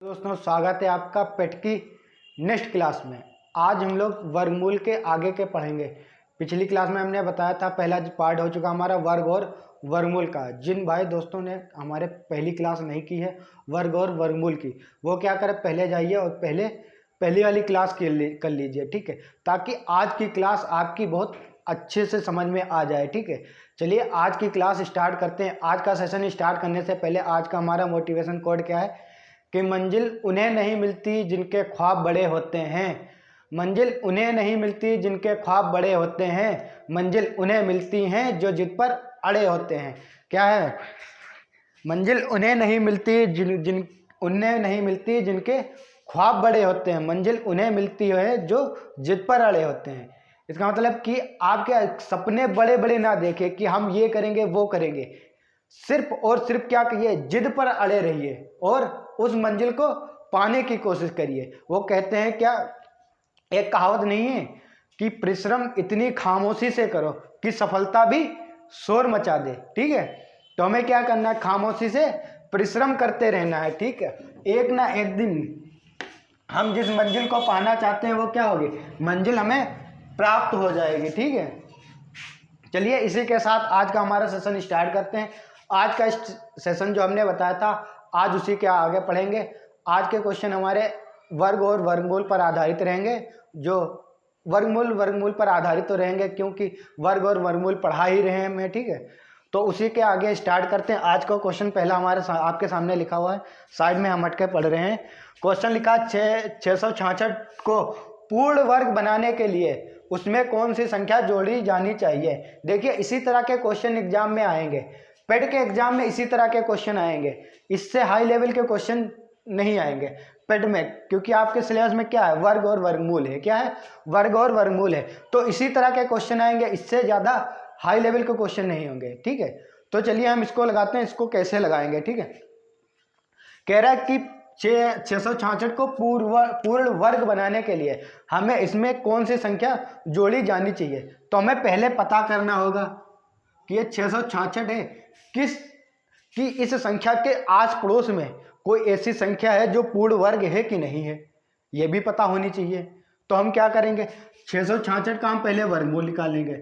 दोस्तों स्वागत है आपका पेट की नेक्स्ट क्लास में। आज हम लोग वर्गमूल के आगे के पढ़ेंगे। पिछली क्लास में हमने बताया था पहला पार्ट हो चुका हमारा वर्ग और वर्गमूल का। जिन भाई दोस्तों ने हमारे पहली क्लास नहीं की है वर्ग और वर्गमूल की, वो क्या करें, पहले जाइए और पहली वाली क्लास कर लीजिए, ठीक है, ताकि आज की क्लास आपकी बहुत अच्छे से समझ में आ जाए। ठीक है, चलिए आज की क्लास स्टार्ट करते हैं। आज का सेशन स्टार्ट करने से पहले आज का हमारा मोटिवेशन कोड क्या है कि मंजिल उन्हें नहीं मिलती जिनके ख्वाब बड़े होते हैं। मंजिल उन्हें नहीं मिलती जिनके ख्वाब बड़े होते हैं, मंजिल उन्हें मिलती हैं जो जिद पर अड़े होते हैं। क्या है? मंजिल उन्हें नहीं मिलती उन्हें नहीं मिलती जिनके ख्वाब बड़े होते हैं, मंजिल उन्हें मिलती है जो जिद पर अड़े होते हैं। इसका मतलब कि आपके सपने बड़े बड़े ना देखें कि हम ये करेंगे वो करेंगे, सिर्फ और सिर्फ क्या करिए, जिद पर अड़े रहिए और उस मंजिल को पाने की कोशिश करिए। वो कहते हैं क्या, एक कहावत नहीं है कि परिश्रम इतनी खामोशी से करो कि सफलता भी शोर मचा दे। ठीक है, तो हमें क्या करना है, खामोशी से परिश्रम करते रहना है। ठीक है, एक ना एक दिन हम जिस मंजिल को पाना चाहते हैं वो क्या होगी, मंजिल हमें प्राप्त हो जाएगी। ठीक है, चलिए इसी के साथ आज का हमारा सेशन स्टार्ट करते हैं। आज का सेशन जो हमने बताया था आज उसी के आगे पढ़ेंगे। आज के क्वेश्चन हमारे वर्ग और वर्गमूल पर आधारित रहेंगे। जो वर्गमूल पर आधारित तो रहेंगे क्योंकि वर्ग और वर्गमूल पढ़ा ही रहे हैं हमें। ठीक है, तो उसी के आगे स्टार्ट करते हैं। आज का क्वेश्चन पहला हमारे आपके सामने लिखा हुआ है, साइड में हम हट के पढ़ रहे हैं। क्वेश्चन लिखा 666 को पूर्ण वर्ग बनाने के लिए उसमें कौन सी संख्या जोड़ी जानी चाहिए। देखिए इसी तरह के क्वेश्चन एग्जाम में आएंगे, पेट के एग्जाम में इसी तरह के क्वेश्चन आएंगे, इससे हाई लेवल के क्वेश्चन नहीं आएंगे पेट में, क्योंकि आपके सिलेबस में क्या है, वर्ग और वर्गमूल है। क्या है? वर्ग और वर्गमूल है। तो इसी तरह के क्वेश्चन आएंगे, इससे ज़्यादा हाई लेवल के क्वेश्चन नहीं होंगे। ठीक है, तो चलिए हम इसको लगाते हैं। इसको कैसे लगाएंगे, ठीक है, कह रहा है कि 666 को पूर्ण वर्ग बनाने के लिए हमें इसमें कौन सी संख्या जोड़ी जानी चाहिए। तो हमें पहले पता करना होगा कि ये 666 है कि इस संख्या के आस पड़ोस में कोई ऐसी संख्या है जो पूर्ण वर्ग है कि नहीं है, ये भी पता होनी चाहिए। तो हम क्या करेंगे, 666 का हम पहले वर्गमूल निकालेंगे।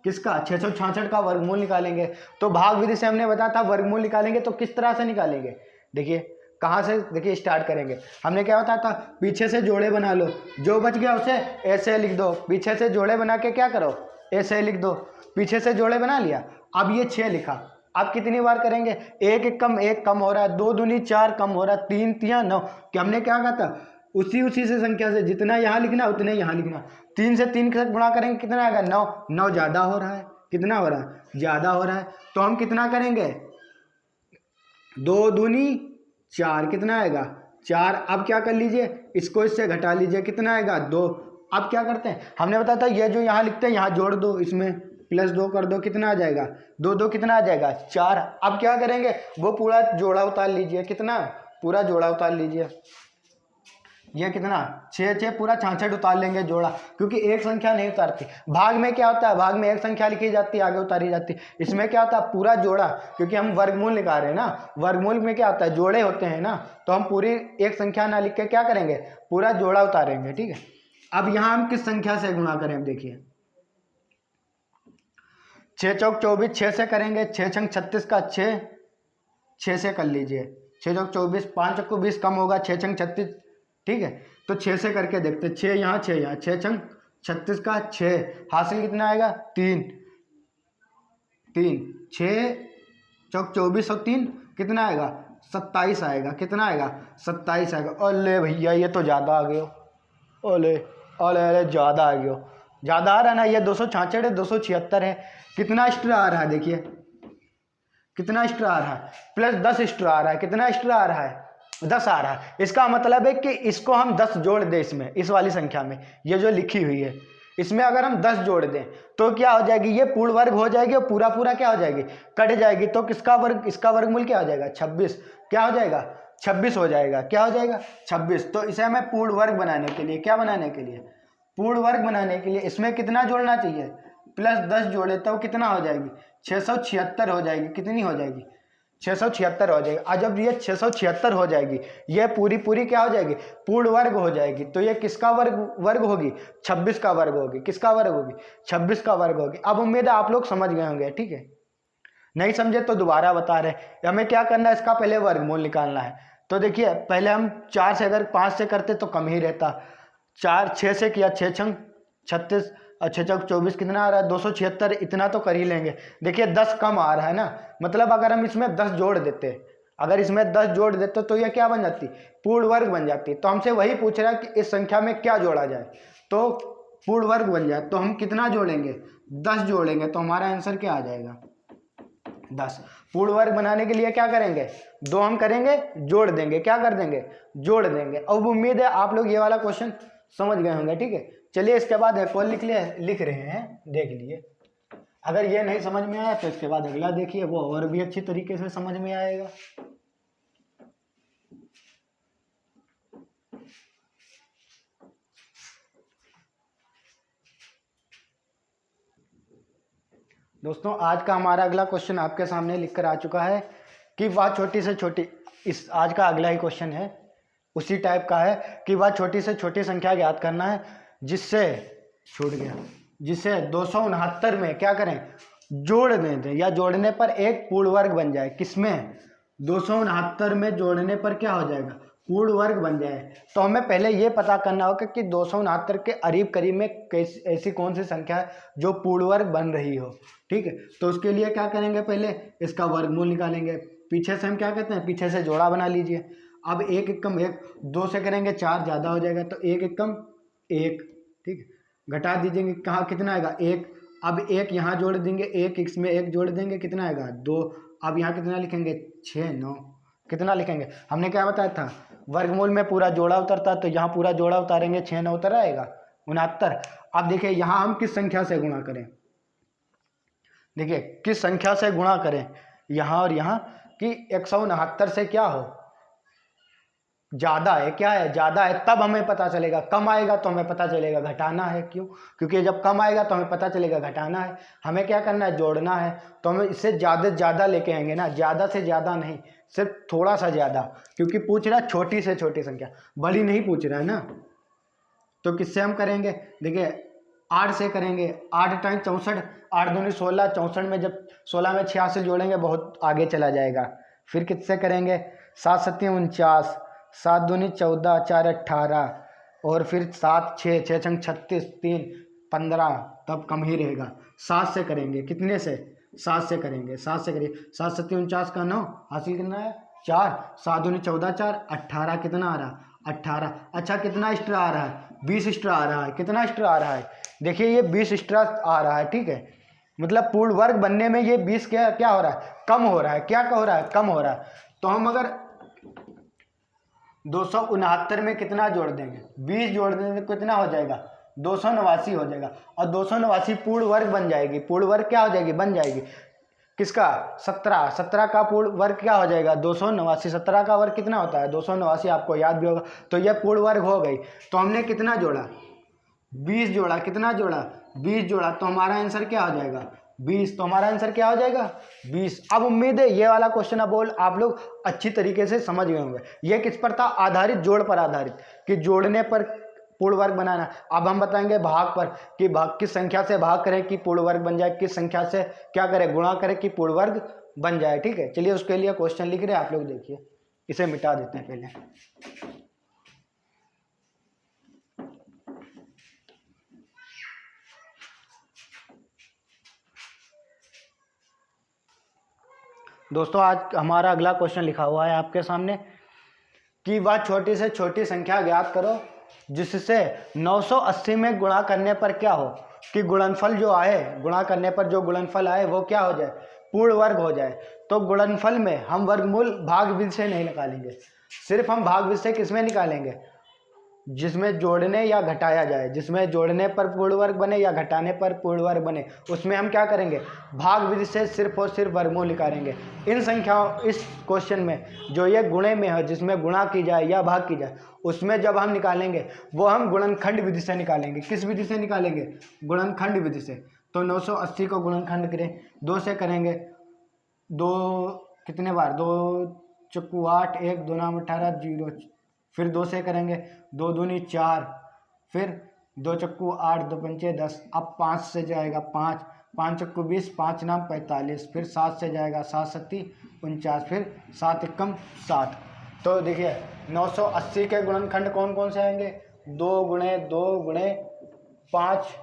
किसका? 666 का वर्गमूल निकालेंगे। तो भाग विधि से हमने बताया था वर्गमूल निकालेंगे तो किस तरह से निकालेंगे, देखिए कहाँ से, देखिए स्टार्ट करेंगे। हमने क्या बताया था, पीछे से जोड़े बना लो, जो बच गया उसे ऐसे लिख दो। पीछे से जोड़े बना के क्या करो, ऐसे लिख दो। पीछे से जोड़े बना लिया, अब ये 6 लिखा। अब कितनी बार करेंगे, एक कम हो रहा है, 2 दूनी 4 कम हो रहा है, 3 तिया 9। कि हमने क्या कहा था, उसी से संख्या से जितना यहाँ लिखना उतने यहाँ लिखना। 3 से 3 के साथ गुणा करेंगे, कितना आएगा, 9। 9 ज़्यादा हो रहा है, कितना हो रहा है, ज़्यादा हो रहा है। तो हम कितना करेंगे, 2 दूनी 4, कितना आएगा 4। अब क्या कर लीजिए, इसको इससे घटा लीजिए, कितना आएगा 2। अब क्या करते हैं, हमने बताया था ये जो यहाँ लिखते हैं यहाँ जोड़ दो, इसमें +2 कर दो, कितना आ जाएगा 2 2 कितना आ जाएगा 4। अब क्या करेंगे, वो पूरा जोड़ा उतार लीजिए, कितना, पूरा जोड़ा उतार लीजिए। ये कितना 6 6 पूरा 66 उतार लेंगे जोड़ा, क्योंकि एक संख्या नहीं उतारती। भाग में क्या होता है, भाग में एक संख्या लिखी जाती है, आगे उतारी जाती है। इसमें क्या होता है, पूरा जोड़ा, क्योंकि हम वर्गमूल निकाल रहे हैं ना, वर्गमूल में क्या होता है, जोड़े होते हैं ना, तो हम पूरी एक संख्या ना लिख के क्या करेंगे, पूरा जोड़ा उतारेंगे। ठीक है, अब यहाँ हम किस संख्या से गुणा करें, अब देखिए 6 चौक 24, 6 से करेंगे, 6 छंग 36 का 6 से कर लीजिए, 6 चौक 24, 5 चौक 20 कम होगा, 6 छंग 36। ठीक है, तो 6 से करके देखते, 6 यहाँ 6 यहाँ, 6 छंग 36 का 6, हासिल कितना आएगा 3 3, 6 चौक 24 और 3 कितना आएगा 27 आएगा, कितना आएगा 27 आएगा। अरे भैया ये तो ज़्यादा आ गए हो, अरे अरे अरे ज़्यादा आ गए हो, ज़्यादा आ रहा है ना, ये 266 है, 276 है। कितना एक्स्ट्रा आ रहा है, देखिए कितना एक्स्ट्रा आ रहा है, +10 एक्स्ट्रा आ रहा है। कितना एक्स्ट्रा आ रहा है, 10 आ रहा है। इसका मतलब है कि इसको हम 10 जोड़ दें इसमें, इस वाली संख्या में, ये जो लिखी हुई है इसमें अगर हम 10 जोड़ दें तो क्या हो जाएगी, ये पूर्ण वर्ग हो जाएगी और पूरा पूरा क्या हो जाएगी, कट जाएगी। तो किसका वर्ग, इसका वर्गमूल क्या हो जाएगा 26, क्या हो जाएगा 26 हो जाएगा, क्या हो जाएगा 26। तो इसे हमें पूर्ण वर्ग बनाने के लिए, क्या बनाने के लिए, पूर्ण वर्ग बनाने के लिए इसमें कितना जोड़ना चाहिए, +10 जोड़े तो कितना हो जाएगी 676 हो जाएगी। कितनी हो जाएगी 676 हो जाएगी। और जब ये 676 हो जाएगी, ये पूरी पूरी क्या हो जाएगी, पूर्ण वर्ग हो जाएगी। तो ये किसका वर्ग होगी, 26 का वर्ग होगी। किसका वर्ग होगी, 26 का वर्ग होगी। अब उम्मीद है आप लोग समझ गए होंगे, ठीक है। नहीं समझे तो दोबारा बता रहे। हमें क्या करना है, इसका पहले वर्गमूल निकालना है। तो देखिए पहले हम 4 से, अगर 5 से करते तो कम ही रहता। 6 से किया, 6 छंग 36 और 6 चौक 24, कितना आ रहा है, 276। इतना तो कर ही लेंगे। देखिए 10 कम आ रहा है ना, मतलब अगर हम इसमें 10 जोड़ देते, अगर इसमें 10 जोड़ देते तो यह क्या बन जाती, पूर्ण वर्ग बन जाती। तो हमसे वही पूछ रहा है कि इस संख्या में क्या जोड़ा जाए तो पूर्ण वर्ग बन जाए। तो हम कितना जोड़ेंगे, 10 जोड़ेंगे। तो हमारा आंसर क्या आ जाएगा, 10। पूर्ण वर्ग बनाने के लिए क्या करेंगे, 2 हम करेंगे, जोड़ देंगे, क्या कर देंगे, जोड़ देंगे। अब उम्मीद है आप लोग ये वाला क्वेश्चन समझ गए होंगे, ठीक है। चलिए इसके बाद एक और लिख रहे हैं, देख लिए। अगर ये नहीं समझ में आया तो इसके बाद अगला देखिए, वो और भी अच्छी तरीके से समझ में आएगा। दोस्तों आज का हमारा अगला क्वेश्चन आपके सामने लिखकर आ चुका है कि वह छोटी से छोटी, इस आज का अगला ही क्वेश्चन है, उसी टाइप का है कि वह छोटी से छोटी संख्या ज्ञात करना है जिससे, छूट गया, जिसे 269 में क्या करें, जोड़ दें, या जोड़ने पर एक पूर्ण वर्ग बन जाए। किसमें, 269 में जोड़ने पर क्या हो जाएगा, पूर्ण वर्ग बन जाए। तो हमें पहले ये पता करना होगा कि 269 के करीब करीब में ऐसी कौन सी संख्या है जो पूर्ण वर्ग बन रही हो, ठीक है। तो उसके लिए क्या करेंगे, पहले इसका वर्गमूल निकालेंगे। पीछे से हम क्या कहते हैं, पीछे से जोड़ा बना लीजिए। अब 1 एकम 1, 2 से करेंगे 4 ज़्यादा हो जाएगा, तो 1 एकम 1, ठीक है। घटा दीजिएंगे, कहाँ कितना आएगा, 1। अब 1 यहाँ जोड़ देंगे, 1 इसमें 1 जोड़ देंगे, कितना आएगा, 2। अब यहाँ कितना लिखेंगे, 6 9, कितना लिखेंगे, हमने क्या बताया था, वर्गमूल में पूरा जोड़ा उतरता, तो यहाँ पूरा जोड़ा उतारेंगे, 6 9 उतर आएगा 69। अब देखिए यहाँ हम किस संख्या से गुणा करें, देखिए किस संख्या से गुणा करें, यहाँ और यहाँ, कि 169 से क्या हो, ज़्यादा है, क्या है, ज़्यादा है, तब हमें पता चलेगा। कम आएगा तो हमें पता चलेगा घटाना है, क्यों, क्योंकि जब कम आएगा तो हमें पता चलेगा घटाना है। हमें क्या करना है, जोड़ना है। तो हमें इससे ज़्यादा ज़्यादा लेके आएंगे ना, ज़्यादा से ज़्यादा नहीं, सिर्फ थोड़ा सा ज़्यादा, क्योंकि पूछ रहा है छोटी से छोटी संख्या, बड़ी नहीं पूछ रहा है ना। तो किससे हम करेंगे, देखिए 8 से करेंगे, 8 टाइम 64, 8 दूनी 16, 64 में जब 16 में 86 जोड़ेंगे बहुत आगे चला जाएगा। फिर किससे करेंगे, 7 7 49, 7 दूनी 14, 4 18, और फिर 7 6, 6 छंग 36, 3 15, तब कम ही रहेगा। 7 से करेंगे, कितने से, 7 से करेंगे, 7 से करिए, 7 7 49 का 9, हासिल कितना है 4, 7 दूनी 14, 4 18, कितना आ रहा 18। अच्छा कितना एक्स्ट्रा आ रहा है, 20 एक्स्ट्रा आ रहा है। कितना एक्स्ट्रा आ रहा है, देखिए ये 20 एक्स्ट्रा आ रहा है, ठीक है। मतलब पूर्ण वर्ग बनने में ये 20 क्या क्या हो रहा है, कम हो रहा है। क्या हो रहा है, कम हो रहा है। तो हम अगर 269 में कितना जोड़ देंगे, 20 जोड़ देंगे तो कितना हो जाएगा, 289 हो जाएगा। और 289 पूर्ण वर्ग बन जाएगी। पूर्ण वर्ग क्या हो जाएगी, बन जाएगी। किसका, 17, 17 का पूर्ण वर्ग क्या हो जाएगा, 289। 17 का वर्ग कितना होता है, 289, आपको याद भी होगा। तो यह पूर्ण वर्ग हो गई। तो हमने कितना जोड़ा, 20 जोड़ा। कितना जोड़ा, 20 जोड़ा। तो हमारा आंसर क्या हो जाएगा, 20। तो हमारा आंसर क्या हो जाएगा, 20। अब उम्मीद है ये वाला क्वेश्चन अब आप लोग अच्छी तरीके से समझ गए होंगे। ये किस पर था, आधारित, जोड़ पर आधारित, कि जोड़ने पर पूर्ण वर्ग बनाना। अब हम बताएंगे भाग पर, कि भाग किस संख्या से भाग करें कि पूर्ण वर्ग बन जाए, किस संख्या से क्या करें, गुणा करें कि पूर्ण वर्ग बन जाए, ठीक है। चलिए उसके लिए क्वेश्चन लिख रहे हैं आप लोग, देखिए इसे मिटा देते हैं पहले। दोस्तों आज हमारा अगला क्वेश्चन लिखा हुआ है आपके सामने कि वह छोटी से छोटी संख्या ज्ञात करो जिससे 980 में गुणा करने पर क्या हो, कि गुणनफल जो आए, गुणा करने पर जो गुणनफल आए वो क्या हो जाए, पूर्ण वर्ग हो जाए। तो गुणनफल में हम वर्गमूल भाग विधि से नहीं निकालेंगे, सिर्फ हम भाग विधि से किसमें निकालेंगे, जिसमें जोड़ने या घटाया जाए, जिसमें जोड़ने पर पूर्ण वर्ग बने या घटाने पर पूर्ण वर्ग बने, उसमें हम क्या करेंगे, भाग विधि से सिर्फ और सिर्फ वर्गमूल निकालेंगे। इन संख्याओं, इस क्वेश्चन में जो ये गुणे में है, जिसमें गुणा की जाए या भाग की जाए, उसमें जब हम निकालेंगे वो हम गुणनखंड विधि से निकालेंगे। किस विधि से निकालेंगे, गुणनखंड विधि से। तो 980 को गुणनखंड करें, 2 से करेंगे, 2 कितने बार, 2 चक्कू 8, 1 2 नाम 18, 0, फिर 2 से करेंगे, 2 दूनी 4, फिर 2 चक्कू 8, 2 पंचे 10, अब 5 से जाएगा 5, 5 चक्कू 20, 5 नाम 45, फिर 7 से जाएगा 7 सत्ती 49, फिर 7 एकम 7। तो देखिए 980 के गुणनखंड कौन कौन से आएंगे, 2 गुणे 2 गुणे 5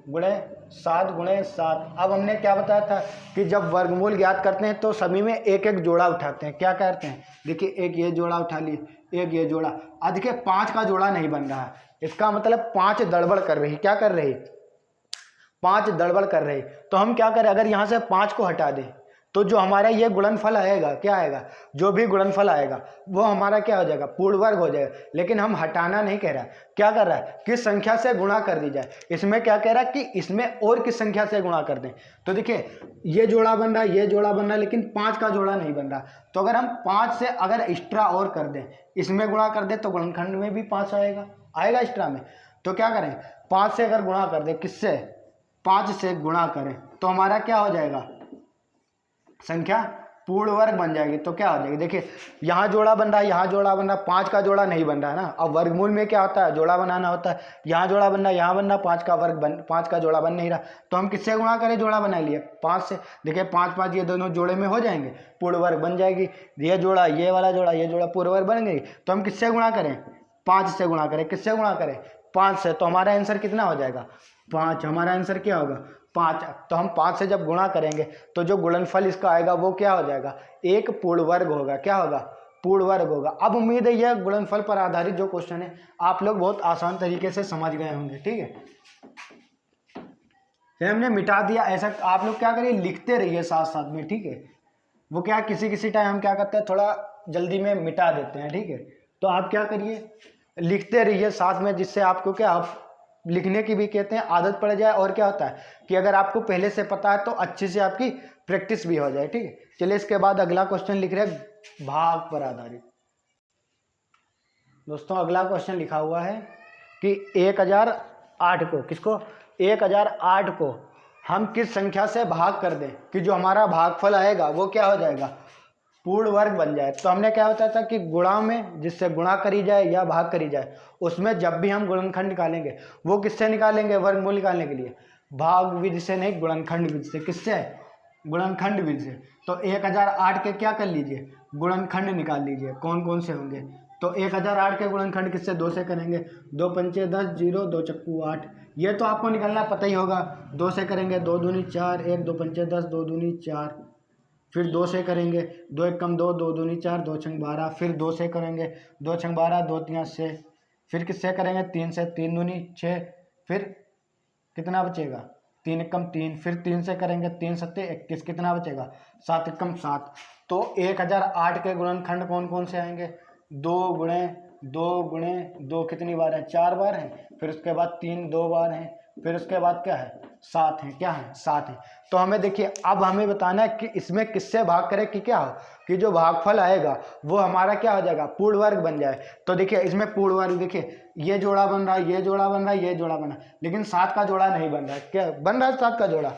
गुणे 7 गुणे 7। अब हमने क्या बताया था कि जब वर्गमूल ज्ञात करते हैं तो सभी में एक एक जोड़ा उठाते हैं। क्या करते हैं, देखिए एक ये जोड़ा उठा लिए, एक ये जोड़ा, अब देखिए 5 का जोड़ा नहीं बन रहा है, इसका मतलब 5 गड़बड़ कर रही, क्या कर रही, 5 गड़बड़ कर रही। तो हम क्या करें, अगर यहाँ से 5 को हटा दें तो जो हमारा ये गुणनफल आएगा, क्या आएगा, जो भी गुणनफल आएगा वो हमारा क्या हो जाएगा, पूर्ण वर्ग हो जाएगा। लेकिन हम हटाना नहीं कह रहा, क्या कर रहा है, किस संख्या से गुणा कर दी जाए। इसमें क्या कह रहा है कि इसमें और किस संख्या से गुणा कर दें। तो देखिए ये जोड़ा बन रहा है, ये जोड़ा बन रहा है, लेकिन 5 का जोड़ा नहीं बन रहा। तो अगर हम 5 से अगर एक्स्ट्रा और कर दें, इसमें गुणा कर दें तो गुणनखंड में भी 5 आएगा एक्स्ट्रा में। तो क्या करें, 5 से अगर गुणा कर दें, किससे, 5 से गुणा करें तो हमारा क्या हो जाएगा, संख्या पूर्ण वर्ग बन जाएगी। तो क्या हो जाएगी, देखिए यहाँ जोड़ा बन रहा है, यहाँ जोड़ा बन रहा है, 5 का जोड़ा नहीं बन रहा है ना। अब वर्गमूल में क्या होता है, जोड़ा बनाना होता है, यहाँ जोड़ा बन रहा है, यहाँ बन रहा, 5 का जोड़ा बन नहीं रहा। तो हम किससे गुणा करें, जोड़ा बना लिए 5 से। देखिए 5 5 ये दोनों जोड़े में हो जाएंगे, पूर्ण वर्ग बन जाएगी। ये जोड़ा, ये वाला जोड़ा, ये जोड़ा पूर्ण वर्ग बन गई। तो हम किससे गुणा करें, 5 से गुणा करें, किससे गुणा करें, 5 से। तो हमारा आंसर कितना हो जाएगा, 5। हमारा आंसर क्या होगा, 5। तो हम 5 से जब गुणा करेंगे तो जो गुणनफल इसका आएगा वो क्या हो जाएगा, एक पूर्ण वर्ग होगा। क्या होगा, पूर्ण वर्ग होगा। अब उम्मीद है यह गुणनफल पर आधारित जो क्वेश्चन है आप लोग बहुत आसान तरीके से समझ गए होंगे। ठीक है, फिर हमने मिटा दिया। ऐसा आप लोग क्या करिए, लिखते रहिए साथ साथ में। ठीक है, वो क्या किसी टाइम हम क्या करते हैं, थोड़ा जल्दी में मिटा देते हैं। ठीक है, तो आप क्या करिए, लिखते रहिए साथ में, जिससे आपको क्या, आप लिखने की भी कहते हैं आदत पड़ जाए। और क्या होता है कि अगर आपको पहले से पता है तो अच्छे से आपकी प्रैक्टिस भी हो जाए। ठीक है, चलिए इसके बाद अगला क्वेश्चन लिख रहे हैं भाग पर आधारित। दोस्तों अगला क्वेश्चन लिखा हुआ है कि 1008 को, किसको, 1008 को हम किस संख्या से भाग कर दें कि जो हमारा भागफल आएगा वो क्या हो जाएगा, पूर्ण वर्ग बन जाए। तो हमने क्या बताया था कि गुणा में जिससे गुणा करी जाए या भाग करी जाए, उसमें जब भी हम गुणनखंड निकालेंगे वो किससे निकालेंगे, वर्गमूल निकालने के लिए भाग विधि से नहीं, गुणनखंड विधि से। किससे, गुणनखंड विधि से। तो 1008 के क्या कर लीजिए, गुणनखंड निकाल लीजिए, कौन कौन से होंगे। तो 1008 के गुणनखंड किससे, 2 से करेंगे, 2 पंचे 10, 0, 2 चक्कू 8, ये तो आपको निकालना पता ही होगा। 2 से करेंगे, 2 दूनी 4, 1 2 पंचे 10, 2 दूनी 4, फिर 2 से करेंगे, 2 एकम 2, 2 दूनी 4, 2 छंग 12, फिर 2 से करेंगे, 2 छंग 12, 2 तियां 6, फिर किससे करेंगे, 3 से, 3 दूनी 6, फिर कितना बचेगा, 3 एकम 3, फिर 3 से करेंगे, 3 सत्ते 21, कितना बचेगा, 7 एकम 7। तो 1008 के गुणनखंड कौन कौन से आएंगे, 2 गुणे 2 गुणे 2 कितनी बार है, 4 बार है, फिर उसके बाद 3 2 बार है, फिर उसके बाद क्या है, 7 है, क्या है, 7 है। तो हमें देखिए अब हमें बताना है कि इसमें किससे भाग करें कि क्या हो, कि जो भागफल आएगा वो हमारा क्या हो जाएगा, पूर्ण वर्ग बन जाए। तो देखिए इसमें पूर्ण वर्ग, देखिए ये जोड़ा बन रहा है, ये जोड़ा बन रहा है, ये जोड़ा बन रहा है, लेकिन 7 का जोड़ा नहीं बन रहा है। क्या बन रहा है 7 का जोड़ा,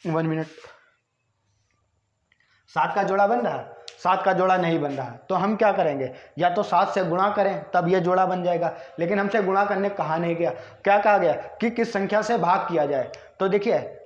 1 मिनट, 7 का जोड़ा बन रहा है, 7 का जोड़ा नहीं बन रहा है। तो हम क्या करेंगे, या तो 7 से गुणा करें तब ये जोड़ा बन जाएगा, लेकिन हमसे गुणा करने कहा नहीं गया, क्या कहा गया कि किस संख्या से भाग किया जाए। तो देखिए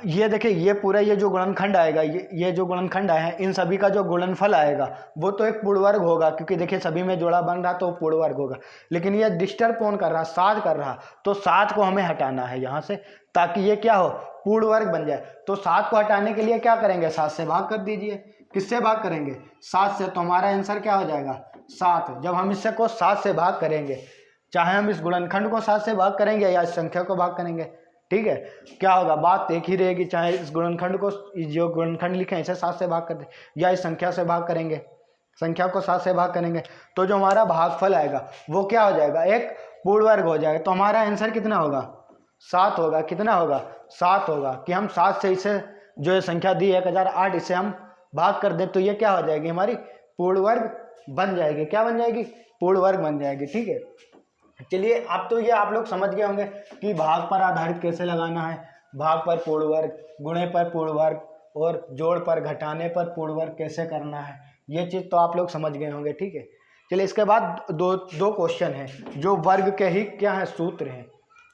ये देखिए ये पूरा ये जो गुणनखंड आएगा, ये जो गुणनखंड आए हैं इन सभी का जो गुणनफल आएगा वो तो एक पूर्ण वर्ग होगा, क्योंकि देखिए सभी में जोड़ा बन रहा तो पूर्ण वर्ग होगा। लेकिन ये डिस्टर्ब कौन कर रहा, 7 कर रहा, तो 7 को हमें हटाना है यहाँ से, ताकि ये क्या हो, पूर्ण वर्ग बन जाए। तो 7 को हटाने के लिए क्या करेंगे, 7 से भाग कर दीजिए। किससे भाग करेंगे, 7 से। तो हमारा आंसर क्या हो जाएगा, 7। जब हम इससे को 7 से भाग करेंगे, चाहे हम इस गुणनखंड को 7 से भाग करेंगे या इस संख्या को भाग करेंगे, ठीक है, क्या होगा, बात एक ही रहेगी। चाहे इस गुणनखंड को, जो गुणनखंड लिखे इसे 7 से भाग कर दे, या इस संख्या से भाग करेंगे, संख्या को 7 से भाग करेंगे, तो जो हमारा भागफल आएगा वो क्या हो जाएगा, एक पूर्ण वर्ग हो जाएगा। तो हमारा आंसर कितना होगा, 7 होगा। कितना होगा, 7 होगा। कि हम 7 से इसे जो ये संख्या दी 1008, इसे हम भाग कर दें तो ये क्या हो जाएगी, हमारी पूर्ण वर्ग बन जाएगी। क्या बन जाएगी, पूर्ण वर्ग बन जाएगी। ठीक है, चलिए अब तो ये आप लोग समझ गए होंगे कि भाग पर आधारित कैसे लगाना है, भाग पर पूर्ण वर्ग, गुणे पर पूर्ण वर्ग, और जोड़ पर, घटाने पर पूर्ण वर्ग कैसे करना है, ये चीज़ तो आप लोग समझ गए होंगे। ठीक है, चलिए इसके बाद दो क्वेश्चन हैं जो वर्ग के ही क्या है, सूत्र हैं।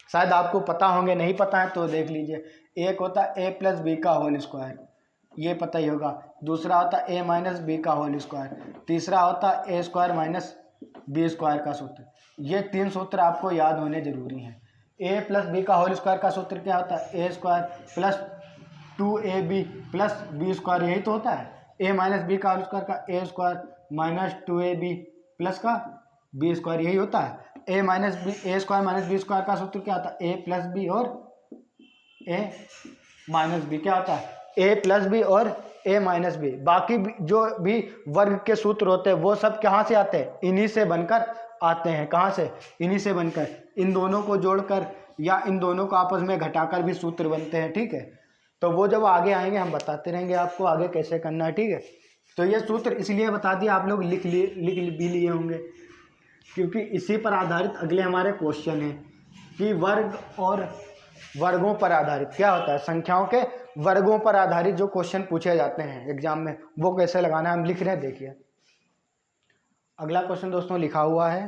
शायद आपको पता होंगे, नहीं पता है तो देख लीजिए। एक होता है a प्लस बी का होल स्क्वायर, ये पता ही होगा। दूसरा होता है a माइनस बी का होल स्क्वायर। तीसरा होता है a square minus B square का सूत्र। ये 3 सूत्र आपको याद होने जरूरी हैं। a प्लस बी का होल स्क्वायर का सूत्र क्या होता है, a square plus 2ab plus B square, यही तो होता है। a माइनस बी का होल स्क्वायर का a square minus 2ab plus का बी स्क्वायर, यही होता है। a minus B, A square minus B square का सूत्र क्या होता है, a प्लस बी और a माइनस बी, क्या होता है, a प्लस बी और a माइनस बी। बाकी जो भी वर्ग के सूत्र होते हैं वो सब कहाँ से आते हैं, इन्हीं से बनकर आते हैं। कहाँ से, इन्हीं से बनकर। इन दोनों को जोड़कर या इन दोनों को आपस में घटाकर भी सूत्र बनते हैं। ठीक है, तो वो जब आगे आएंगे हम बताते रहेंगे आपको आगे कैसे करना है। ठीक है, तो ये सूत्र इसलिए बता दिया, आप लोग लिख भी लिए होंगे, क्योंकि इसी पर आधारित अगले हमारे क्वेश्चन हैं कि वर्ग और वर्गों पर आधारित क्या होता है, संख्याओं के वर्गों पर आधारित जो क्वेश्चन पूछे जाते हैं एग्जाम में, वो कैसे लगाना है हम लिख रहे हैं। देखिए अगला क्वेश्चन दोस्तों लिखा हुआ है।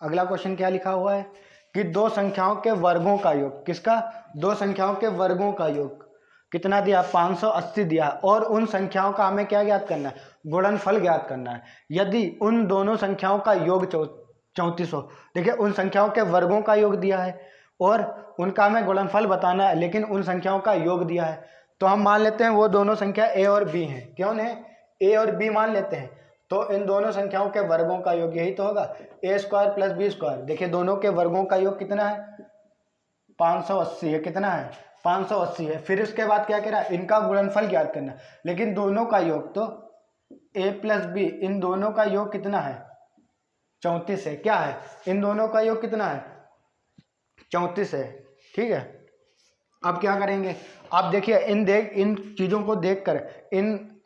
अगला क्वेश्चन क्या लिखा हुआ है कि दो संख्याओं के वर्गों का योग, किसका, दो संख्याओं के वर्गों का योग कितना दिया, 580 दिया, और उन संख्याओं का हमें क्या ज्ञात करना है, गुणनफल ज्ञात करना है। यदि उन दोनों संख्याओं का योग 34 हो, देखिए उन संख्याओं के वर्गों का योग दिया है और उनका हमें गुणनफल बताना है, लेकिन उन संख्याओं का योग दिया है, तो हम मान लेते हैं वो दोनों संख्या a और b हैं। क्यों है, a और b मान लेते हैं, तो इन दोनों संख्याओं के वर्गों का योग यही तो होगा, a square plus B square. देखिए दोनों के वर्गों का योग कितना है, 580 है। कितना है, 580 है। फिर उसके बाद क्या कह रहा है, इनका गुणनफल ज्ञात करना, लेकिन दोनों का योग तो a प्लस बी, इन दोनों का योग कितना है, 34 है। क्या है, इन दोनों का योग कितना है, 34 है। ठीक है, अब क्या करेंगे, आप देखिए इन चीज़ों को देखकर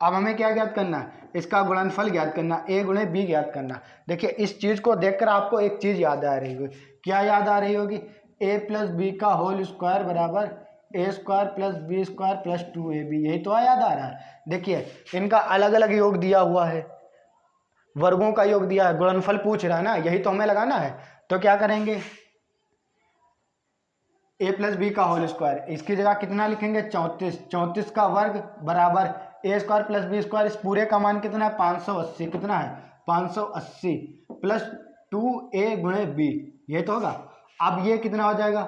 अब हमें क्या ज्ञात करना है, इसका गुणनफल ज्ञात करना, a गुणे b ज्ञात करना। देखिए इस चीज़ को देखकर आपको एक चीज़ याद आ रही होगी, क्या याद आ रही होगी, a प्लस बी का होल स्क्वायर बराबर a square plus B square plus 2ab, यही तो याद आ रहा है। देखिए इनका अलग अलग योग दिया हुआ है, वर्गों का योग दिया है, गुणनफल पूछ रहा है ना, यही तो हमें लगाना है। तो क्या करेंगे, a प्लस बी का होल स्क्वायर, इसकी जगह कितना लिखेंगे, 34, 34 का वर्ग बराबर a square plus B square, इस पूरे का मान कितना है, 580, कितना है, 580 प्लस 2a गुणे b, ये तो होगा। अब ये कितना हो जाएगा,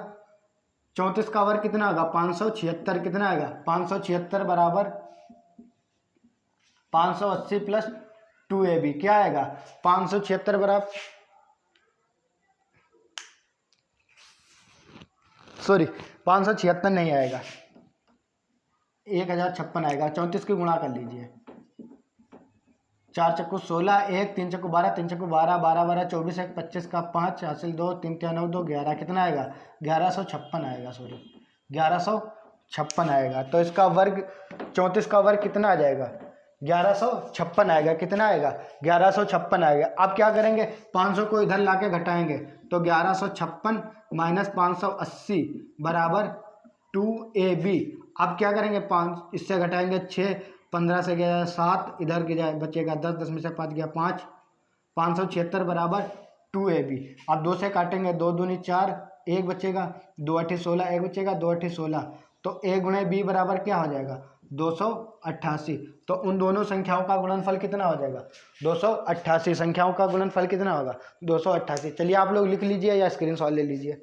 34 का वर्ग कितना होगा, 576, कितना आएगा, 576 बराबर 580 प्लस 2ab, क्या आएगा, 576 बराबर, सॉरी 576 नहीं आएगा, 1056 आएगा। 34 की गुणा कर लीजिए, 4 चक्कू 16, 1 3 चक्कू 12, 3 चक्कू 12, 12 12 24, 1 25 का 5 हासिल 2, 3 3 9 2 11, कितना आएगा, 1156 आएगा, सॉरी 1156 आएगा। तो इसका वर्ग 34 का वर्ग कितना आ जाएगा, 1156 आएगा। कितना आएगा, 1156 आएगा। अब क्या करेंगे, 500 को इधर लाके घटाएंगे, तो 1156 माइनस 580 बराबर 2ab। अब क्या करेंगे, 5 इससे घटाएंगे 6, 15 से गया 7, इधर की जाए बचेगा 10, 10 में से 5 गया 5, 576 बराबर 2ab। अब 2 से काटेंगे, 2 दूनी 4, 1 बचेगा, 2 8 16, 1 बचेगा, 2 8 16, तो a गुणे b बराबर क्या हो जाएगा, 288। तो उन दोनों संख्याओं का गुणनफल कितना हो जाएगा, 288। संख्याओं का गुणनफल कितना होगा, 288। चलिए आप लोग लिख लीजिए या स्क्रीनशॉट ले लीजिए।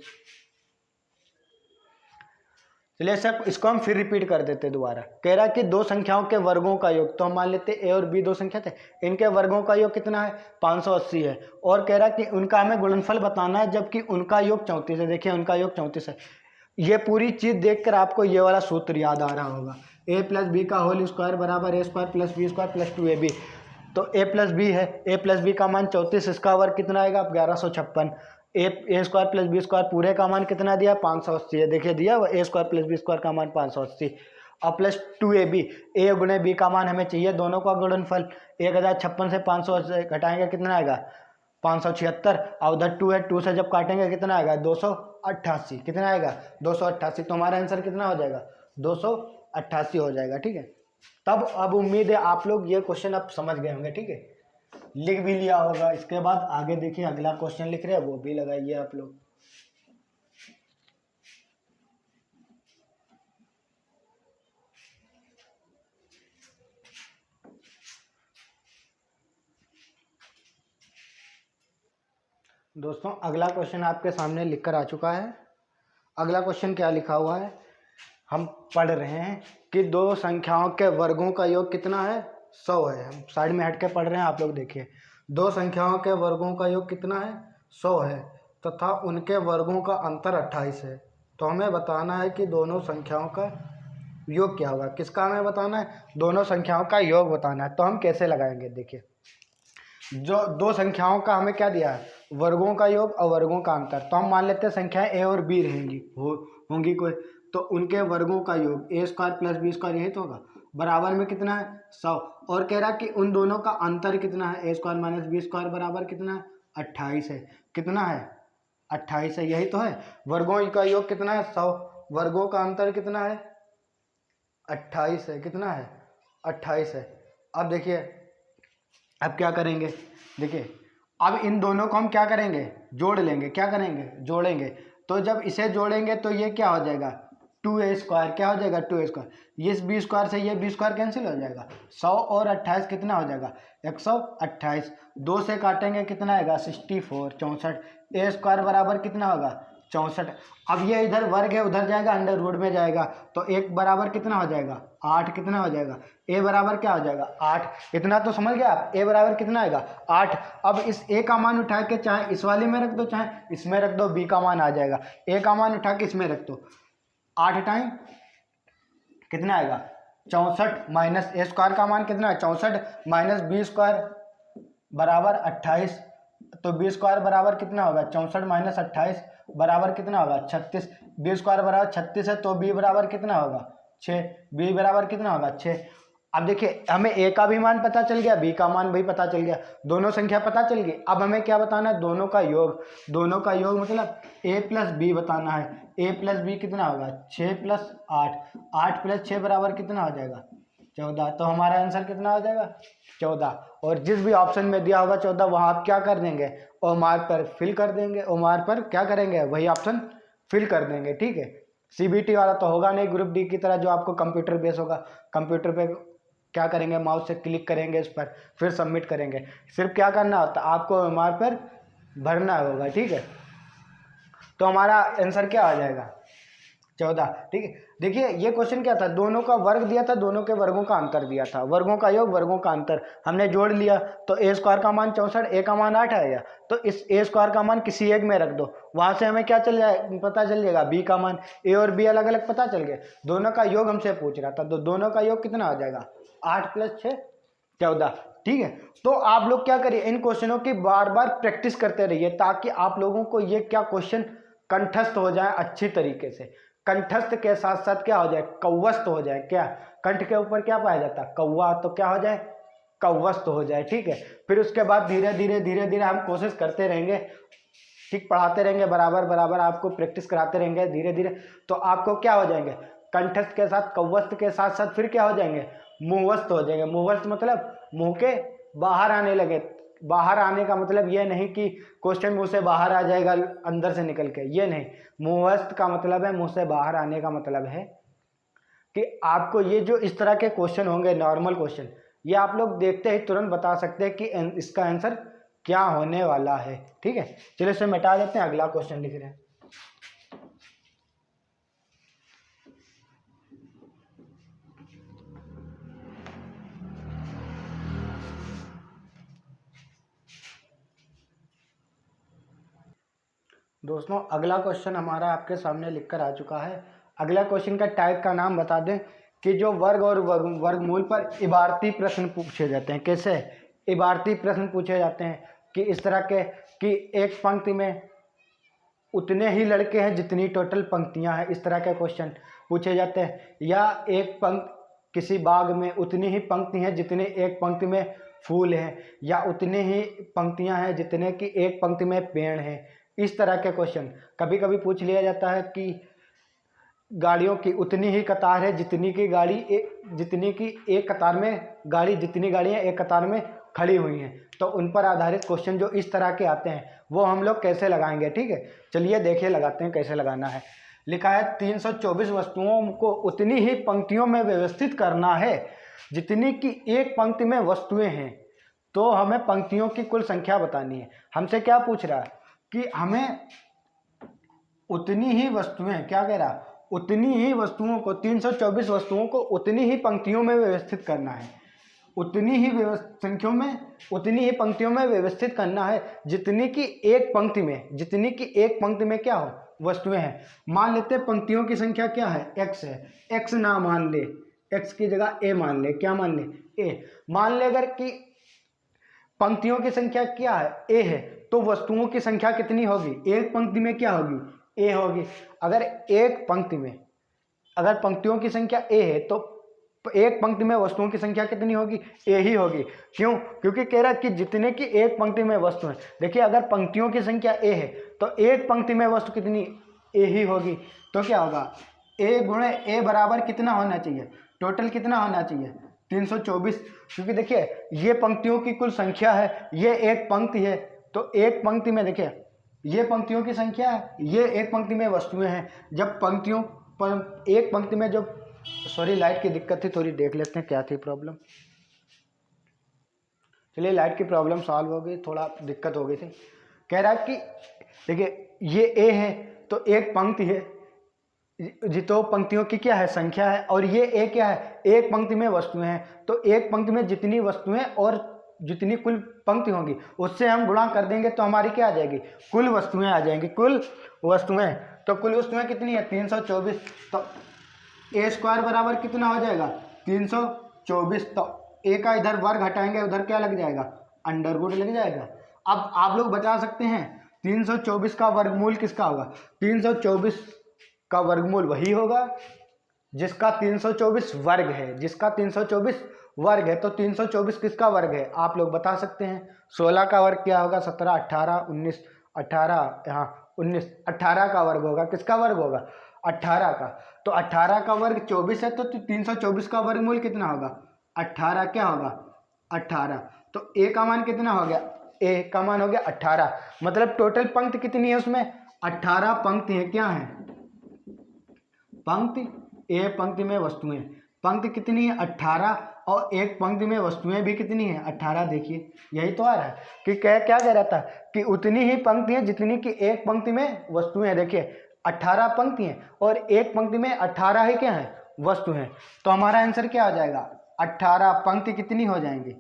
चलिए सर इसको हम फिर रिपीट कर देते हैं दोबारा। कह रहा है कि दो संख्याओं के वर्गों का योग, तो हम मान लेते हैं a और b दो संख्या थे, इनके वर्गों का योग कितना है, 580 है, और कह रहा है कि उनका हमें गुणनफल बताना है, जबकि उनका योग 34 है। देखिए उनका योग 34 है। ये पूरी चीज़ देखकर आपको ये वाला सूत्र याद आ रहा होगा, a प्लस बी का होल स्क्वायर बराबर a square plus B square plus 2ab। तो a प्लस बी है, a प्लस बी का मान 34, इसका वर्ग कितना आएगा, 1156। A square plus B square पूरे का मान कितना दिया, 580 है। देखिए दिया A square plus B square का मान 580, और प्लस 2ab, ए गुणे बी का मान हमें चाहिए, दोनों का गुणनफल। 1056 से 580 घटाएंगे कितना आएगा, 576, और उधर 2 है, 2 से जब काटेंगे कितना आएगा, 288। कितना आएगा, 288। तो हमारा आंसर कितना हो जाएगा, 288 हो जाएगा। ठीक है, तब अब उम्मीद है आप लोग ये क्वेश्चन अब समझ गए होंगे, ठीक है, लिख भी लिया होगा। इसके बाद आगे देखिए अगला क्वेश्चन लिख रहे हैं, वो भी लगाइए आप लोग। दोस्तों अगला क्वेश्चन आपके सामने लिखकर आ चुका है। अगला क्वेश्चन क्या लिखा हुआ है, हम पढ़ रहे हैं कि दो संख्याओं के वर्गों का योग कितना है, 100 है। हम साइड में हट के पढ़ रहे हैं, आप लोग देखिए। दो संख्याओं के वर्गों का योग कितना है, 100 है, तथा उनके वर्गों का अंतर 28 है। तो हमें बताना है कि दोनों संख्याओं का योग क्या होगा। किसका हमें बताना है, दोनों संख्याओं का योग बताना है। तो हम कैसे लगाएंगे, देखिए, जो दो संख्याओं का हमें क्या दिया है, वर्गों का योग और वर्गों का अंतर। तो हम मान लेते हैं संख्याएं ए और बी रहेंगी, होंगी कोई, तो उनके वर्गों का योग ए स्क्वायर प्लस बी स्क्वायर यही तो होगा, बराबर में कितना है, 100। और कह रहा कि उन दोनों का अंतर कितना है, ए स्क्वायर माइनस बी स्क्वायर बराबर कितना है, 28 है। कितना है, 28 है, यही तो है। वर्गों का योग कितना है, 100, वर्गों का अंतर कितना है, 28 है। कितना है, 28 है। अब देखिए, अब क्या करेंगे, देखिए, अब इन दोनों को हम क्या करेंगे, जोड़ लेंगे। क्या करेंगे, जोड़ेंगे। तो जब इसे जोड़ेंगे तो ये क्या हो जाएगा, 2a स्क्वायर, क्या हो जाएगा, 2a स्क्वायर। ये बी स्क्वायर से ये बी स्क्वायर कैंसिल हो जाएगा, 100 और 28 कितना हो जाएगा, 128। 2 से काटेंगे कितना आएगा, 64, 64। ए स्क्वायर बराबर कितना होगा, 64। अब ये इधर वर्ग है, उधर जाएगा, अंडर रूट में जाएगा, तो एक बराबर कितना हो जाएगा, 8। कितना हो जाएगा, ए बराबर क्या हो जाएगा, 8। इतना तो समझ गया आप, ए बराबर कितना आएगा, 8। अब इस ए का मान उठा के चाहे इस वाले में रख दो, चाहे इसमें रख दो, बी का मान आ जाएगा। ए का मान उठा के इसमें रख दो, 8 टाइम कितना आएगा, 64, माइनस ए स्क्वायर का मान कितना है, 64, माइनस बी स्क्वायर बराबर 28। तो बी स्क्वायर बराबर कितना होगा, 64 माइनस 28 बराबर कितना होगा, 36। बी स्क्वायर बराबर 36 है, तो बी बराबर कितना होगा, 6। बी बराबर कितना होगा, 6। अब देखिए, हमें ए का भी मान पता चल गया, बी का मान भी पता चल गया, दोनों संख्या पता चल गई। अब हमें क्या बताना है, दोनों का योग। दोनों का योग मतलब ए प्लस बी बताना है। ए प्लस बी कितना होगा, 6 प्लस 8, 8 प्लस 6 बराबर कितना हो जाएगा, 14। तो हमारा आंसर कितना हो जाएगा, 14। और जिस भी ऑप्शन में दिया होगा 14, वहाँ आप क्या कर देंगे, ओ मार्क पर फिल कर देंगे। ओ मार्क पर क्या करेंगे, वही ऑप्शन फिल कर देंगे, ठीक है। सीबीटी वाला तो होगा नहीं ग्रुप डी की तरह, जो आपको कंप्यूटर बेस होगा। कंप्यूटर पे क्या करेंगे, माउस से क्लिक करेंगे इस पर, फिर सबमिट करेंगे। सिर्फ क्या करना होता, आपको मार्क पर भरना होगा, ठीक है। तो हमारा आंसर क्या आ जाएगा, 14, ठीक है। देखिए, ये क्वेश्चन क्या था, दोनों का वर्ग दिया था, दोनों के वर्गों का अंतर दिया था, वर्गों का योग, वर्गों का अंतर हमने जोड़ लिया। तो ए स्क्वायर का मान 64, ए का मान 8 आएगा, तो इस ए स्क्वायर का मान किसी एक में रख दो, वहां से हमें क्या चल जाए, पता चल जाएगा बी का मान। ए और बी अलग अलग पता चल गए, दोनों का योग हमसे पूछ रहा था, तो दोनों का योग कितना आ जाएगा, 8 + 6 14, ठीक है। तो आप लोग क्या करिए, इन क्वेश्चनों की बार बार प्रैक्टिस करते रहिए, ताकि आप लोगों को ये क्या क्वेश्चन कंठस्थ हो जाए अच्छी तरीके से। कंठस्थ के साथ साथ क्या हो जाए, कव्वस्त हो जाए। क्या, कंठ के ऊपर क्या पाया जाता है, कौवा, तो क्या हो जाए, कव्वस्त हो जाए, ठीक है। फिर उसके बाद धीरे धीरे हम कोशिश करते रहेंगे, ठीक, पढ़ाते रहेंगे, बराबर बराबर आपको प्रैक्टिस कराते रहेंगे धीरे धीरे, तो आपको क्या हो जाएंगे, कंठस्थ के साथ, कव्वस्त के साथ साथ फिर क्या हो जाएंगे, मुंहवस्त हो जाएंगे। मुंहवस्त मतलब मुंह के बाहर आने लगे। बाहर आने का मतलब ये नहीं कि क्वेश्चन मुंह से बाहर आ जाएगा अंदर से निकल के, ये नहीं। मुंहवस्त का मतलब है, मुंह से बाहर आने का मतलब है कि आपको ये जो इस तरह के क्वेश्चन होंगे, नॉर्मल क्वेश्चन, ये आप लोग देखते ही तुरंत बता सकते हैं कि इसका आंसर क्या होने वाला है, ठीक है। चलिए इसे मिटा देते हैं, अगला क्वेश्चन लिख रहे हैं। दोस्तों अगला क्वेश्चन हमारा आपके सामने लिखकर आ चुका है। अगला क्वेश्चन का टाइप का नाम बता दें कि जो वर्ग और वर्गमूल पर इबारती प्रश्न पूछे जाते हैं। कैसे इबारती प्रश्न पूछे जाते हैं, कि इस तरह के कि एक पंक्ति में उतने ही लड़के हैं जितनी टोटल पंक्तियां हैं, इस तरह के क्वेश्चन पूछे जाते हैं। या एक किसी बाग में उतनी ही पंक्ति हैं जितने एक पंक्ति में फूल हैं, या उतनी ही पंक्तियां हैं जितने की एक पंक्ति में पेड़ हैं। इस तरह के क्वेश्चन कभी कभी पूछ लिया जाता है कि गाड़ियों की उतनी ही कतार है जितनी की एक कतार में जितनी गाड़ियाँ एक कतार में खड़ी हुई हैं। तो उन पर आधारित क्वेश्चन जो इस तरह के आते हैं वो हम लोग कैसे लगाएंगे, ठीक है। चलिए देखिए लगाते हैं कैसे लगाना है। लिखा है 324 वस्तुओं को उतनी ही पंक्तियों में व्यवस्थित करना है जितनी की एक पंक्ति में वस्तुएं हैं। तो हमें पंक्तियों की कुल संख्या बतानी है। हमसे क्या पूछ रहा है कि हमें उतनी ही वस्तुएं, क्या कह रहा, उतनी ही वस्तुओं को 324 वस्तुओं को उतनी ही पंक्तियों में व्यवस्थित करना है, उतनी ही उतनी ही पंक्तियों में व्यवस्थित करना है जितनी की एक पंक्ति में क्या हो, वस्तुएं हैं। मान लेते हैं पंक्तियों की संख्या क्या है, x है। x ना मान ले, x की जगह a मान ले। क्या मान ले, a मान ले। अगर कि पंक्तियों की संख्या क्या है, a है, तो वस्तुओं की संख्या कितनी होगी, एक पंक्ति में क्या होगी, a होगी। अगर पंक्तियों की संख्या a है तो एक पंक्ति में वस्तुओं की संख्या कितनी होगी, a ही होगी। क्यों, क्योंकि कह रहा है कि जितने की एक पंक्ति में वस्तु है। देखिए अगर पंक्तियों की संख्या a है तो एक पंक्ति में वस्तु कितनी, a ही होगी। तो क्या होगा, a गुणे a बराबर कितना होना चाहिए, टोटल कितना होना चाहिए, 324। क्योंकि देखिए ये पंक्तियों की कुल संख्या है, ये एक पंक्ति है। तो एक पंक्ति में देखिए ये पंक्तियों की संख्या है, ये एक पंक्ति में वस्तुएं हैं। जब पंक्तियों पर एक पंक्ति में जो, सॉरी लाइट की दिक्कत थी, थोड़ी देख लेते हैं क्या थी प्रॉब्लम। चलिए लाइट की प्रॉब्लम सॉल्व हो गई, थोड़ा दिक्कत हो गई थी। कह रहा है कि देखिए ये ए है तो एक पंक्ति है, जितो पंक्तियों की क्या है, संख्या है। और ये ए क्या है, एक पंक्ति में वस्तुएं हैं। तो एक पंक्ति में जितनी वस्तुएं और जितनी कुल पंक्ति होंगी उससे हम गुणा कर देंगे तो हमारी क्या आ जाएगी, कुल वस्तुएं आ जाएंगी, कुल वस्तुएं। तो कुल वस्तुएं कितनी है, 324। तो ए स्क्वायर बराबर कितना हो जाएगा, 324। तो ए का इधर वर्ग हटाएंगे, उधर क्या लग जाएगा, अंडर रूट लग जाएगा। अब आप लोग बता सकते हैं 324 का वर्गमूल किसका होगा, 324 का वर्गमूल वही होगा जिसका 324 वर्ग है, जिसका 324 वर्ग है। तो 324 किसका वर्ग है, आप लोग बता सकते हैं। 16 का वर्ग क्या होगा, 17, 18, 19, 18, यहाँ 19, 18 का वर्ग होगा। किसका वर्ग होगा, 18 का। तो 18 का वर्ग 24 है, तो 324 का वर्गमूल कितना होगा, 18 क्या होगा, 18। तो ए का मान कितना हो गया, ए का मान हो गया 18। मतलब टोटल पंक्ति कितनी है उसमें, 18 पंक्ति है। क्या है, पंक्ति, ए पंक्ति में वस्तुएं, पंक्ति कितनी है 18, और एक पंक्ति में वस्तुएं भी कितनी है 18। देखिए यही तो आ रहा है कि क्या कह रहा था कि उतनी ही पंक्ति है जितनी की एक पंक्ति में वस्तुएं हैं। देखिए 18 पंक्ति हैं और एक पंक्ति में 18 ही क्या है, वस्तु हैं। तो हमारा आंसर क्या हो जाएगा, 18 पंक्ति कितनी हो जाएंगी,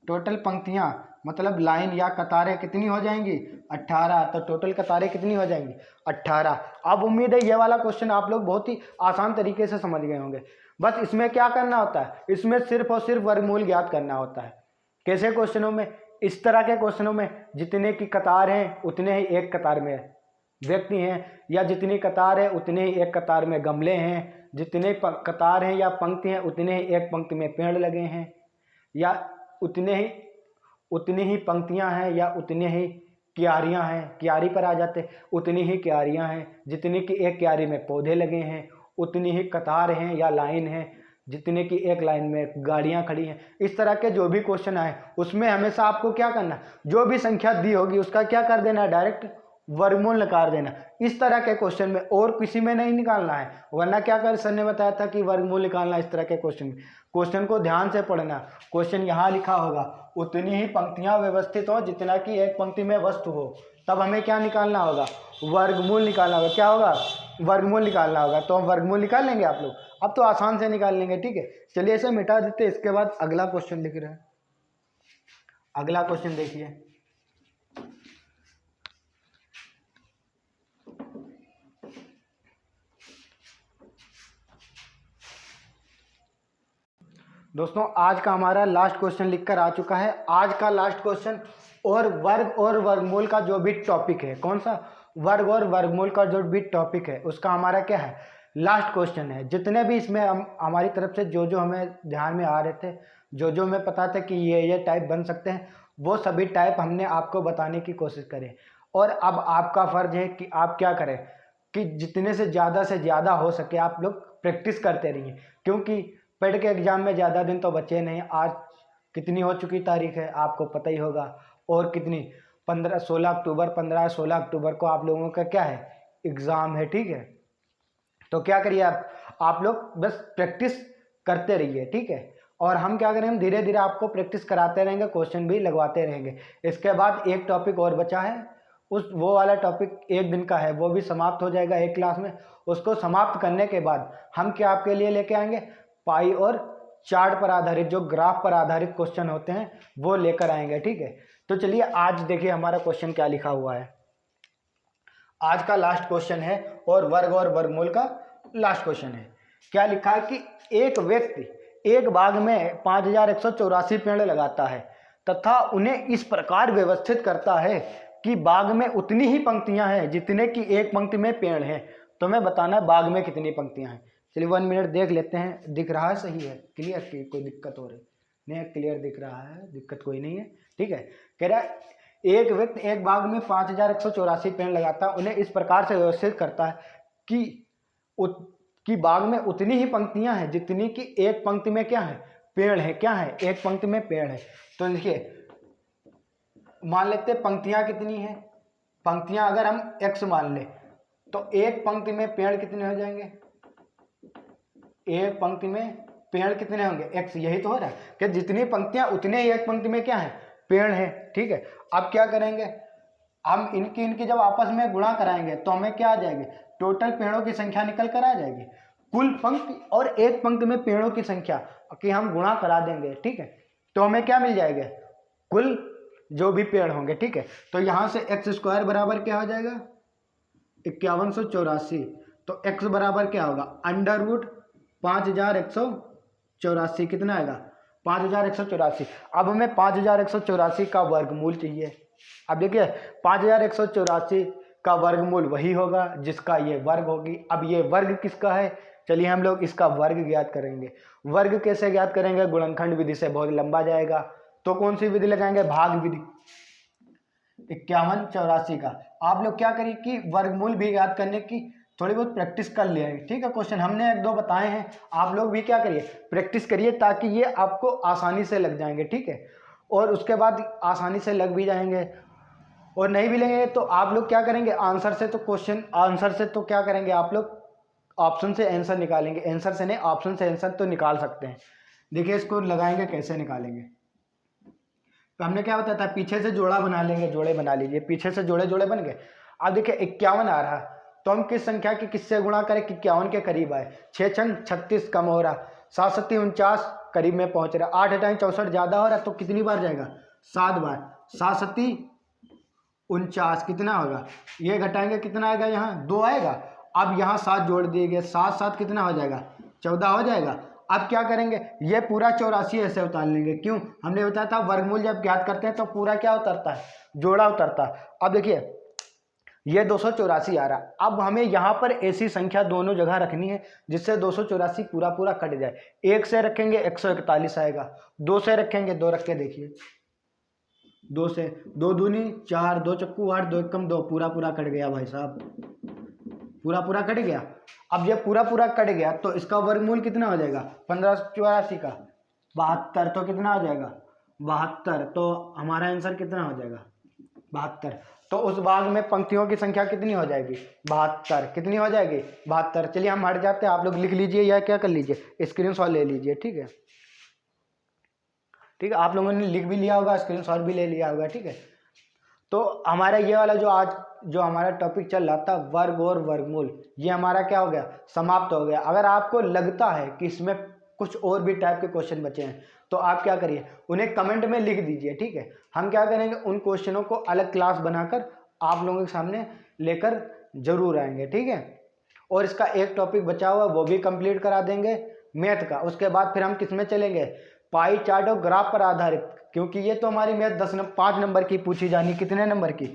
टोटल पंक्तियां मतलब लाइन या कतारें कितनी हो जाएंगी, 18। तो टोटल कतारें कितनी हो जाएंगी, 18। अब उम्मीद है ये वाला क्वेश्चन आप लोग बहुत ही आसान तरीके से समझ गए होंगे। बस इसमें क्या करना होता है, इसमें सिर्फ और सिर्फ वर्गमूल ज्ञात करना होता है। कैसे क्वेश्चनों में, इस तरह के क्वेश्चनों में जितने की कतार हैं उतने ही एक कतार में व्यक्ति हैं, या जितनी कतार है उतने ही एक कतार में गमले हैं, जितने कतार हैं या पंक्ति हैं उतने ही एक पंक्ति में पेड़ लगे हैं, या उतनी ही पंक्तियां हैं या उतने ही क्यारियां हैं, क्यारी पर आ जाते, उतनी ही क्यारियां हैं जितनी की एक क्यारी में पौधे लगे हैं, उतनी ही कतार हैं या लाइन है जितने की एक लाइन में गाड़ियां खड़ी हैं। इस तरह के जो भी क्वेश्चन आए उसमें हमेशा आपको क्या करना, जो भी संख्या दी होगी उसका क्या कर देना, डायरेक्ट वर्गमूल निकाल देना। इस तरह के क्वेश्चन में और किसी में नहीं निकालना है, वरना क्या कर सर ने बताया था कि वर्गमूल निकालना इस तरह के क्वेश्चन में। क्वेश्चन को ध्यान से पढ़ना, क्वेश्चन यहाँ लिखा होगा उतनी ही पंक्तियां व्यवस्थित हो जितना कि एक पंक्ति में वस्तु हो, तब हमें क्या निकालना होगा, वर्गमूल निकालना होगा। क्या होगा, वर्गमूल निकालना होगा। तो हम वर्गमूल निकाल लेंगे, आप लोग अब तो आसान से निकाल लेंगे, ठीक है। चलिए इसे मिटा देते, इसके बाद अगला क्वेश्चन लिख रहे हैं। अगला क्वेश्चन देखिए, दोस्तों आज का हमारा लास्ट क्वेश्चन लिखकर आ चुका है। आज का लास्ट क्वेश्चन और वर्गमूल का जो भी टॉपिक है, कौन सा, वर्ग और वर्गमूल का जो भी टॉपिक है उसका हमारा क्या है, लास्ट क्वेश्चन है। जितने भी इसमें हमारी तरफ से जो हमें ध्यान में आ रहे थे, जो हमें पता था कि ये टाइप बन सकते हैं, वो सभी टाइप हमने आपको बताने की कोशिश करें। और अब आपका फर्ज है कि आप क्या करें, कि जितने से ज़्यादा हो सके आप लोग प्रैक्टिस करते रहिए, क्योंकि पेड के एग्ज़ाम में ज़्यादा दिन तो बचे नहीं। आज कितनी हो चुकी तारीख है आपको पता ही होगा, और कितनी 16 अक्टूबर 16 अक्टूबर को आप लोगों का क्या है, एग्ज़ाम है, ठीक है। तो क्या करिए आप लोग बस प्रैक्टिस करते रहिए, ठीक है। और हम क्या करें, हम धीरे धीरे आपको प्रैक्टिस कराते रहेंगे, क्वेश्चन भी लगवाते रहेंगे। इसके बाद एक टॉपिक और बचा है, वो वाला टॉपिक 1 दिन का है, वो भी समाप्त हो जाएगा एक क्लास में। उसको समाप्त करने के बाद हम क्या आपके लिए लेके आएंगे, पाई और चार्ट पर आधारित, जो ग्राफ पर आधारित क्वेश्चन होते हैं वो लेकर आएंगे, ठीक है। तो चलिए आज देखिए हमारा क्वेश्चन क्या लिखा हुआ है। आज का लास्ट क्वेश्चन है और वर्गमूल का लास्ट क्वेश्चन है। क्या लिखा है कि एक व्यक्ति एक बाग में 5184 पेड़ लगाता है तथा उन्हें इस प्रकार व्यवस्थित करता है कि बाग में उतनी ही पंक्तियां हैं जितने की एक पंक्ति में पेड़ हैं। तो मैं बताना है बाग में कितनी पंक्तियां हैं। चलिए 1 मिनट देख लेते हैं, दिख रहा है सही है, क्लियर की कोई दिक्कत हो रही नहीं, क्लियर दिख रहा है, दिक्कत कोई नहीं है, ठीक है। कह रहा है एक व्यक्ति एक बाग में 5184 पेड़ लगाता है, उन्हें इस प्रकार से व्यवस्थित करता है कि बाग में उतनी ही पंक्तियां हैं जितनी की एक पंक्ति में क्या है, पेड़ है, क्या है, एक पंक्ति में पेड़ है। तो देखिए मान लेते हैं पंक्तियां कितनी है, पंक्तियां अगर हम x मान ले तो एक पंक्ति में पेड़ कितने हो जाएंगे, एक पंक्ति में पेड़ कितने होंगे, x। यही तो हो रहा है कि जितनी पंक्तियां उतने ही एक पंक्ति में क्या है, पेड़ है, ठीक है। अब क्या करेंगे, हम इनकी जब आपस में गुणा कराएंगे तो हमें क्या आ जाएगी, टोटल पेड़ों की संख्या निकल कर आ जाएगी। कुल पंक्ति और एक पंक्ति में पेड़ों की संख्या की हम गुणा करा देंगे, ठीक है। तो हमें क्या मिल जाएगा, कुल जो भी पेड़ होंगे, ठीक है। तो यहां से x² बराबर क्या हो जाएगा, 5184। तो x बराबर क्या होगा, √ 5184 कितना आएगा, 5184। अब हमें 5184 का वर्गमूल चाहिए। अब देखिए 5184 का वर्गमूल वही होगा जिसका ये वर्ग होगी। अब ये वर्ग किसका है, चलिए हम लोग इसका वर्ग ज्ञात करेंगे। वर्ग कैसे ज्ञात करेंगे, गुणनखंड विधि से बहुत लंबा जाएगा, तो कौन सी विधि लगाएंगे, भाग विधि। 5184 का आप लोग क्या करिए कि वर्गमूल भी ज्ञात करने की थोड़ी बहुत प्रैक्टिस कर लिया है, ठीक है। क्वेश्चन हमने 1-2 बताए हैं, आप लोग भी क्या करिए, प्रैक्टिस करिए, ताकि ये आपको आसानी से लग जाएंगे, ठीक है। और उसके बाद आसानी से लग भी जाएंगे, और नहीं भी लेंगे तो आप लोग क्या करेंगे, आंसर से तो क्वेश्चन आंसर से तो क्या करेंगे, आप लोग ऑप्शन से आंसर निकालेंगे, आंसर से नहीं ऑप्शन से आंसर तो निकाल सकते हैं। देखिए इसको लगाएंगे, कैसे निकालेंगे, तो हमने क्या बताया था, पीछे से जोड़ा बना लेंगे, जोड़े बना लीजिए, पीछे से जोड़े बन गए। अब देखिए 51 आ रहा, तो हम किस संख्या की किससे गुणा करें कि 51 के करीब आए, 6 छंग 36 कम हो रहा, 7 7 49 करीब में पहुंच रहा, 8 8 64 ज्यादा हो रहा, तो कितनी बार जाएगा, 7 बार, 7 7 49 कितना होगा, ये घटाएंगे कितना आएगा, यहाँ 2 आएगा। अब यहाँ 7 जोड़ दिए गए, 7 7 कितना हो जाएगा, 14 हो जाएगा। अब क्या करेंगे, ये पूरा 84 ऐसे उतार लेंगे, क्यों, हमने बताया था वर्गमूल जब ज्ञात करते हैं तो पूरा क्या उतरता है, जोड़ा उतरता है। अब देखिए ये 284 आ रहा, अब हमें यहाँ पर ऐसी संख्या दोनों जगह रखनी है जिससे 284 पूरा कट जाए। 1 से रखेंगे 141 आएगा, 2 से रखेंगे, 2 रख के देखिए, 2 से 2 दूनी 4, 2 चक्कू 8, 2 एकम 2, पूरा कट गया भाई साहब, पूरा कट गया। अब ये पूरा कट गया तो इसका वर्गमूल कितना हो जाएगा, 1584 का 72, तो कितना हो जाएगा 72, तो हमारा आंसर कितना हो जाएगा 72। तो उस भाग में पंक्तियों की संख्या कितनी हो जाएगी, 72, कितनी हो जाएगी 72। चलिए हम हट जाते हैं, आप लोग लिख लीजिए या क्या कर लीजिए, स्क्रीनशॉट ले लीजिए, ठीक है, ठीक है। आप लोगों ने लिख भी लिया होगा, स्क्रीनशॉट भी ले लिया होगा, ठीक है। तो हमारा ये वाला जो आज जो हमारा टॉपिक चल रहा था वर्ग और वर्गमूल, ये हमारा क्या हो गया, समाप्त हो गया। अगर आपको लगता है कि इसमें कुछ और भी टाइप के क्वेश्चन बचे हैं तो आप क्या करिए, उन्हें कमेंट में लिख दीजिए, ठीक है। हम क्या करेंगे, उन क्वेश्चनों को अलग क्लास बनाकर आप लोगों के सामने लेकर जरूर आएंगे, ठीक है। और इसका एक टॉपिक बचा हुआ वो भी कंप्लीट करा देंगे, मैथ का। उसके बाद फिर हम किस में चलेंगे, पाई चार्ट और ग्राफ पर आधारित, क्योंकि ये तो हमारी मैथ 5 नंबर की पूछी जानी, कितने नंबर की,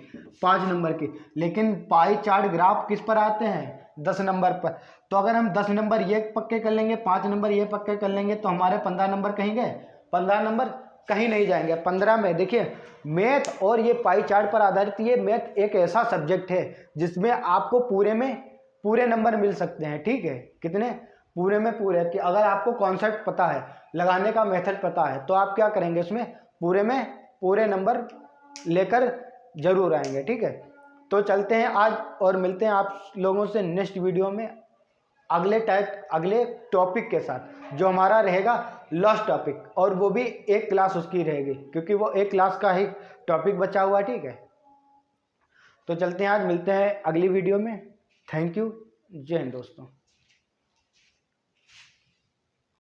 5 नंबर की। लेकिन पाई चार्ट ग्राफ किस पर आते हैं, 10 नंबर पर। तो अगर हम 10 नंबर ये पक्के कर लेंगे, 5 नंबर ये पक्के कर लेंगे, तो हमारे 15 नंबर कहीं गए, 15 नंबर कहीं नहीं जाएंगे। 15 में देखिए मैथ और ये पाई चार्ट पर आधारित, ये मैथ एक ऐसा सब्जेक्ट है जिसमें आपको पूरे में पूरे नंबर मिल सकते हैं, ठीक है। कितने? पूरे में पूरे, कि अगर आपको कॉन्सेप्ट पता है, लगाने का मेथड पता है, तो आप क्या करेंगे, उसमें पूरे में पूरे नंबर लेकर जरूर आएंगे, ठीक है। तो चलते हैं आज और मिलते हैं आप लोगों से नेक्स्ट वीडियो में अगले टॉपिक के साथ, जो हमारा रहेगा लास्ट टॉपिक, और वो भी एक क्लास उसकी रहेगी, क्योंकि वो एक क्लास का ही टॉपिक बचा हुआ है, ठीक है। तो चलते हैं, आज मिलते हैं अगली वीडियो में। थैंक यू, जय हिंद दोस्तों।